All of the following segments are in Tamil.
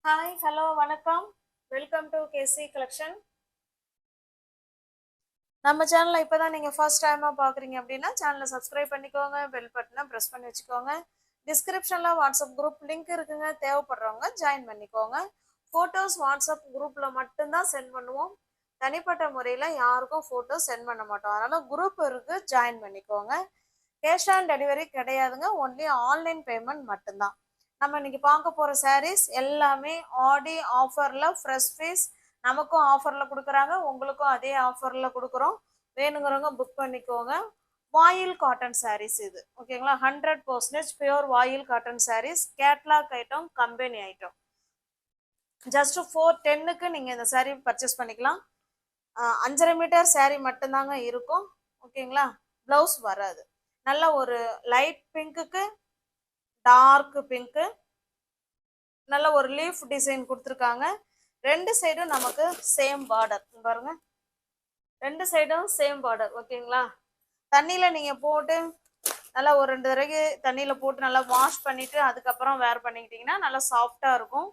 ஹாய் ஹலோ வணக்கம். Welcome to KC collection. நம்ம சேனலை இப்போதான் நீங்கள் ஃபர்ஸ்ட் டைமாக பார்க்குறீங்க அப்படின்னா சேனலை சப்ஸ்கிரைப் பண்ணிக்கோங்க, பெல் பட்டனை ப்ரெஸ் பண்ணி வச்சுக்கோங்க. டிஸ்கிரிப்ஷனில் வாட்ஸ்அப் குரூப் லிங்க் இருக்குங்க, தேவைப்படுறவங்க ஜாயின் பண்ணிக்கோங்க. ஃபோட்டோஸ் வாட்ஸ்அப் குரூப்பில் மட்டும்தான் சென்ட் பண்ணுவோம், தனிப்பட்ட முறையில் யாருக்கும் ஃபோட்டோஸ் சென்ட் பண்ண மாட்டோம். அதனால் குரூப் இருக்குது, ஜாயின் பண்ணிக்கோங்க. கேஷ் ஆன் டெலிவரி கிடையாதுங்க, ஒன்லி ஆன்லைன் பேமெண்ட் மட்டும்தான். நம்ம இன்னைக்கு பார்க்க போகிற சாரீஸ் எல்லாமே ஆடி ஆஃபரில் ஃப்ரெஷ் பீஸ். நமக்கும் ஆஃபரில் கொடுக்குறாங்க, உங்களுக்கும் அதே ஆஃபரில் கொடுக்குறோம். வேணுங்கிறவங்க புக் பண்ணிக்கோங்க. வாயில் காட்டன் சாரீஸ் இது, ஓகேங்களா? 100% pure voile cotton saris, catalogue item, company item. Just 410க்கு நீங்கள் இந்த சாரீ பர்ச்சேஸ் பண்ணிக்கலாம். 5.5 மீட்டர் சாரீ மட்டும்தாங்க இருக்கும், ஓகேங்களா? ப்ளவுஸ் வராது. நல்ல ஒரு லைட் பிங்க்குக்கு டார்க் பிங்க்கு, நல்ல ஒரு லீஃப் டிசைன் கொடுத்துருக்காங்க. ரெண்டு சைடும் நமக்கு சேம் பார்டர் பாருங்க, ரெண்டு சைடும் சேம் பார்டர், ஓகேங்களா? தண்ணியில் நீங்கள் போட்டு நல்லா ஒரு 2 தடவை தண்ணியில் போட்டு நல்லா வாஷ் பண்ணிவிட்டு அதுக்கப்புறம் வேர் பண்ணிக்கிட்டிங்கன்னா நல்லா சாஃப்டாக இருக்கும்.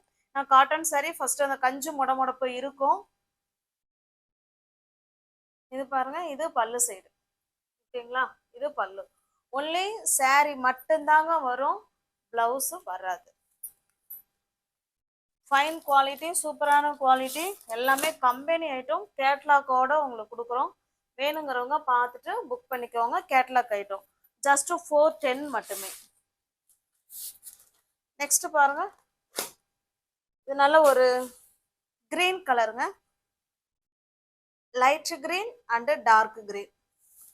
காட்டன் சாரீ ஃபஸ்ட்டு அந்த கஞ்சு முடமுடப்பு இருக்கும். இது பாருங்க, இது பல்லு சைடு, ஓகேங்களா? இது பல்லு. ஒன்லி சாரீ மட்டும்தாங்க வரும், பிளவுஸு வராது. ஃபைன் குவாலிட்டி, சூப்பரான குவாலிட்டி, எல்லாமே கம்பெனி ஐட்டம், கேட்லாக்கோட உங்களுக்கு கொடுக்குறோம். வேணுங்கிறவங்க பார்த்துட்டு புக் பண்ணிக்கோங்க. கேட்லாக் ஐட்டம் ஜஸ்ட் 410 மட்டுமே. நெக்ஸ்ட் பாருங்க, இது நல்ல ஒரு கிரீன் கலருங்க, light green and dark green.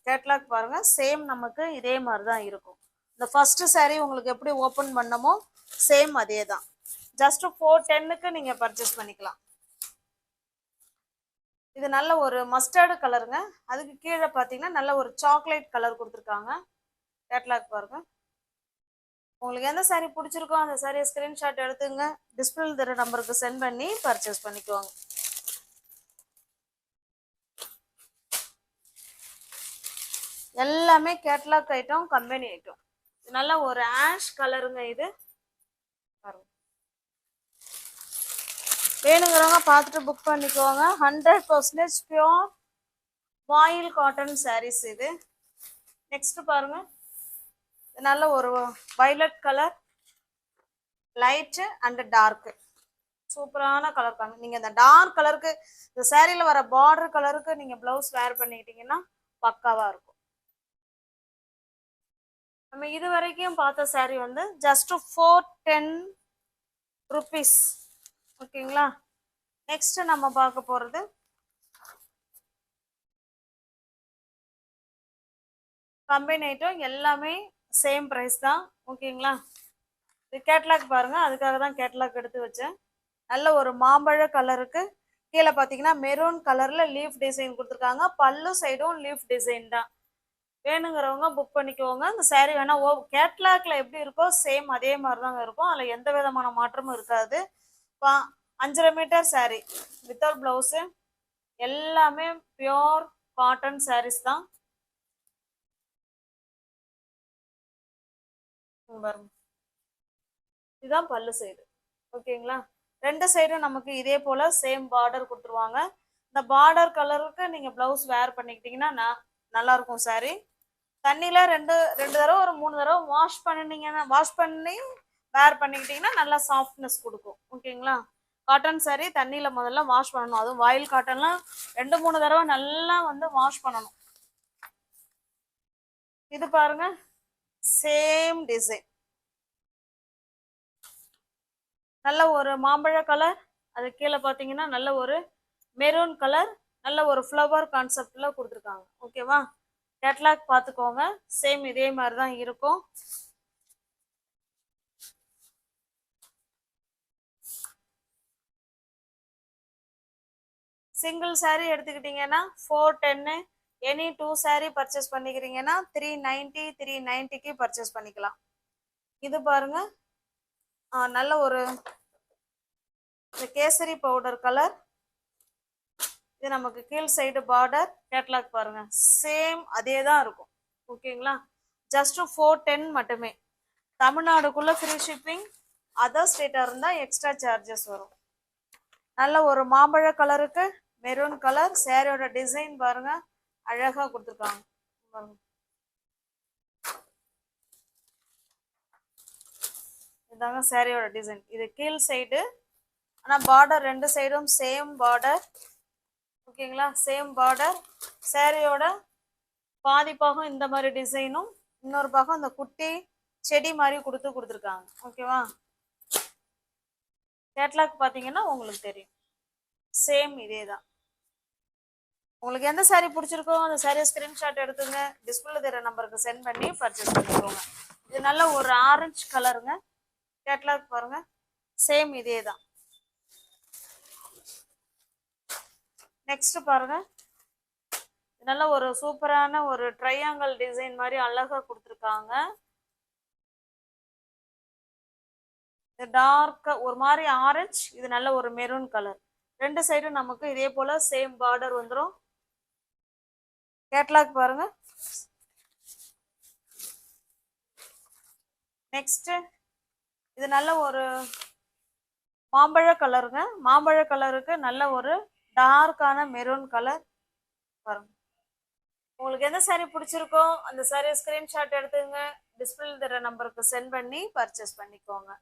Catalogue பாருங்க, சேம் நமக்கு இதே மாதிரி தான் இருக்கும். இந்த ஃபர்ஸ்ட் சாரீ உங்களுக்கு எப்படி ஓப்பன் பண்ணமோ சேம் அதே தான். ஜஸ்ட் 410க்கு நீங்கள் பர்ச்சேஸ் பண்ணிக்கலாம். இது நல்ல ஒரு மஸ்டர்டு கலருங்க, அதுக்கு கீழே பார்த்தீங்கன்னா நல்ல ஒரு சாக்லேட் கலர் கொடுத்துருக்காங்க. கேட்லாக் பாருங்க. உங்களுக்கு எந்த சாரீ பிடிச்சிருக்கோ அந்த சாரியை ஸ்க்ரீன்ஷாட் எடுத்துங்க, டிஸ்பிளே தர நம்பருக்கு சென்ட் பண்ணி பர்ச்சேஸ் பண்ணிக்குவாங்க. எல்லாமே கேட்லாக் ஐட்டம், கம்பெனி ஐட்டம். நல்ல ஒரு ஆஷ் கலருங்க இது பாருங்க. வேணுங்கிறவங்க பார்த்துட்டு புக் பண்ணிக்கோங்க. 100% பியூர் வாயில் காட்டன் சாரீஸ் இது. நெக்ஸ்ட் பாருங்க, நல்ல ஒரு violet colour, light and dark, சூப்பரான கலர் பாருங்க. நீங்கள் இந்த டார்க் கலருக்கு, இந்த சாரியில் வர பார்டர் கலருக்கு நீங்கள் ப்ளவுஸ் வேர் பண்ணிக்கிட்டீங்கன்னா பக்காவாக இருக்கும். நம்ம இது வரைக்கும் பார்த்த சாரீ வந்து ஜஸ்ட் 410 ருபீஸ், ஓகேங்களா? நெக்ஸ்ட் நம்ம பார்க்க போகிறது கம்பைன் ஐட்டம், எல்லாமே சேம் ப்ரைஸ் தான், ஓகேங்களா? இது கேட்லாக் பாருங்க, அதுக்காக தான் கேட்லாக் எடுத்து வச்சேன். நல்ல ஒரு மாம்பழ கலருக்கு கீழே பார்த்தீங்கன்னா மெரூன் கலரில் லீஃப் டிசைன் கொடுத்துருக்காங்க. பல்லு சைடும் லீஃப் டிசைன் தான். வேணுங்கிறவங்க புக் பண்ணிக்கோங்க. இந்த சாரீ வேணா கேட்லாக்ல எப்படி இருக்கோ சேம் அதே மாதிரி தாங்க இருக்கும், அதில் எந்த விதமான மாற்றமும் இருக்காது. 5.5 மீட்டர் சாரீ வித்தவுட் பிளவுஸு, எல்லாமே பியோர் காட்டன் சாரீஸ் தான். இதுதான் பல்லு சைடு, ஓகேங்களா? ரெண்டு சைடும் நமக்கு இதே போல சேம் பார்டர் கொடுத்துருவாங்க. இந்த பார்டர் கலருக்கு நீங்கள் ப்ளவுஸ் வேர் பண்ணிக்கிட்டீங்கன்னா நல்லா இருக்கும் சாரீ. தண்ணியில் ரெண்டு தடவை ஒரு 3 தடவை வாஷ் பண்ணி வேர் பண்ணிக்கிட்டிங்கன்னா நல்லா சாஃப்ட்னஸ் கொடுக்கும், ஓகேங்களா? காட்டன் சாரீ தண்ணியில் முதல்ல வாஷ் பண்ணணும், அதுவும் வாயில் காட்டன்லாம் 2-3 தடவை நல்லா வந்து வாஷ் பண்ணணும். இது பாருங்க, சேம் டிசைன், நல்ல ஒரு மாம்பழ கலர், அது கீழே பார்த்தீங்கன்னா நல்ல ஒரு மெரூன் கலர், நல்ல ஒரு ஃப்ளவர் கான்செப்டில் கொடுத்துருக்காங்க, ஓகேவா? கேட்லாக் பார்த்துக்கோங்க, சேம் இதே மாதிரி தான் இருக்கும். சிங்கிள் சாரீ எடுத்துக்கிட்டிங்கன்னா 410, எனி 2 சாரீ பர்ச்சேஸ் பண்ணிக்கிறீங்கன்னா 390, 390க்கு பர்ச்சேஸ் பண்ணிக்கலாம். இது பாருங்க, நல்ல ஒரு கேசரி பவுடர் கலர், இது நமக்கு கீழ் சைடு பார்டர். கேட்லாக் பாருங்க, சேம் அதே தான் இருக்கும், ஓகேங்களா? ஜஸ்ட் 410 மட்டுமே. தமிழ்நாடுக்குள்ள ஃப்ரீ ஷிப்பிங், அதர் ஸ்டேட்டாக இருந்தால் எக்ஸ்ட்ரா சார்ஜஸ் வரும். நல்ல ஒரு மாம்பழ கலருக்கு மெரூன் கலர் சேரீயோட டிசைன் பாருங்க, அழகாக கொடுத்துருக்காங்க பாருங்க. இதாங்க சேரீயோட டிசைன். இது கீழ் சைடு, ஆனால் பார்டர் ரெண்டு சைடும் சேம் பார்டர். ஓகேங்களா, சேம் பார்டர். சேரீயோட பாதி பாகம் இந்த மாதிரி டிசைனும், இன்னொரு பாகம் இந்த குட்டி செடி மாதிரி கொடுத்துருக்காங்க. ஓகேவா, கேட்லாக் பார்த்தீங்கன்னா உங்களுக்கு தெரியும். சேம் இதே தான். உங்களுக்கு எந்த சாரீ பிடிச்சிருக்கோ அந்த சாரியை ஸ்கிரீன்ஷாட் எடுத்துங்க, டிஸ்பிளே தெரிய நம்பருக்கு சென்ட் பண்ணி பர்ச்சேஸ் பண்ணிக்கோங்க. இது நல்ல ஒரு ஆரஞ்சு கலருங்க. கேட்லாக் பாருங்க, சேம் இதே தான். நெக்ஸ்ட் பாருங்க, நல்ல ஒரு சூப்பரான ஒரு ட்ரையாங்கிள் டிசைன் மாதிரி அழகா கொடுத்துருக்காங்க. இது டார்க்கா ஒரு மாதிரி ஆரஞ்சு, இது நல்ல ஒரு மெரூன் கலர். ரெண்டு சைடும் நமக்கு இதே போல சேம் பார்டர் வந்துடும். கேட்லாக் பாருங்க. நெக்ஸ்ட் இது நல்ல ஒரு மாம்பழ கலருங்க. மாம்பழ கலருக்கு நல்ல ஒரு டார்க்கான மெரூன் கலர் பாருங்க. உங்களுக்கு எந்த சாரீ பிடிச்சிருக்கோ அந்த சாரியை ஸ்கிரீன்ஷாட் எடுத்துங்க, டிஸ்பிளே தர நம்பருக்கு சென்ட் பண்ணி பர்ச்சேஸ் பண்ணிக்கோங்க.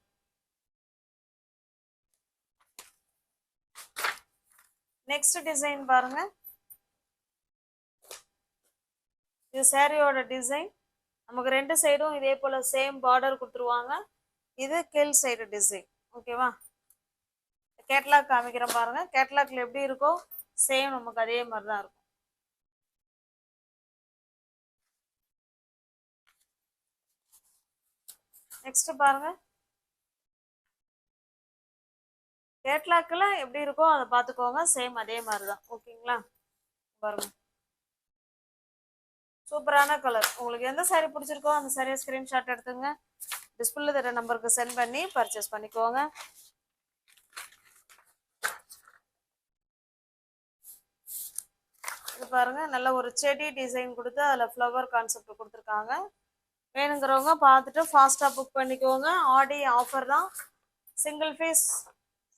நெக்ஸ்ட் டிசைன் பாருங்க. இது சாரியோட டிசைன். நமக்கு ரெண்டு சைடும் இதே போல சேம் பார்டர் கொடுத்துருவாங்க. இது கீழ் சைடு டிசைன். ஓகேவா, கேட்லாக் காமிக்கிறேன் பாருங்க. கேட்லாக்ல எப்படி இருக்கோ சேம் நமக்கு அதே மாதிரி தான் இருக்கும். நெக்ஸ்ட் பாருங்க, கேட்லாக்ல எப்படி இருக்கோ அதை பார்த்துக்கோங்க, சேம் அதே மாதிரி தான். ஓகேங்களா, பாருங்க சூப்பரான கலர். உங்களுக்கு எந்த சாரீ பிடிச்சிருக்கோ அந்த சாரியை ஸ்கிரீன்ஷாட் எடுத்துங்க, டிஸ்பிளே தர நம்பருக்கு சென்ட் பண்ணி பர்ச்சேஸ் பண்ணிக்கோங்க. இது பாருங்க, நல்ல ஒரு செடி டிசைன் கொடுத்து அதில் ஃப்ளவர் கான்செப்ட் கொடுத்துருக்காங்க. வேணுங்கிறவங்க பார்த்துட்டு ஃபாஸ்ட்டாக புக் பண்ணிக்கோங்க. ஆடி ஆஃபர் தான். சிங்கிள் பீஸ்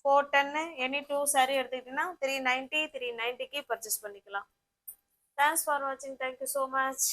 410, எனி 2 சாரீ எடுத்துக்கிட்டிங்கன்னா 390 390க்கு பர்ச்சேஸ் பண்ணிக்கலாம். தேங்க்ஸ் ஃபார் வாட்சிங். Thank you so much.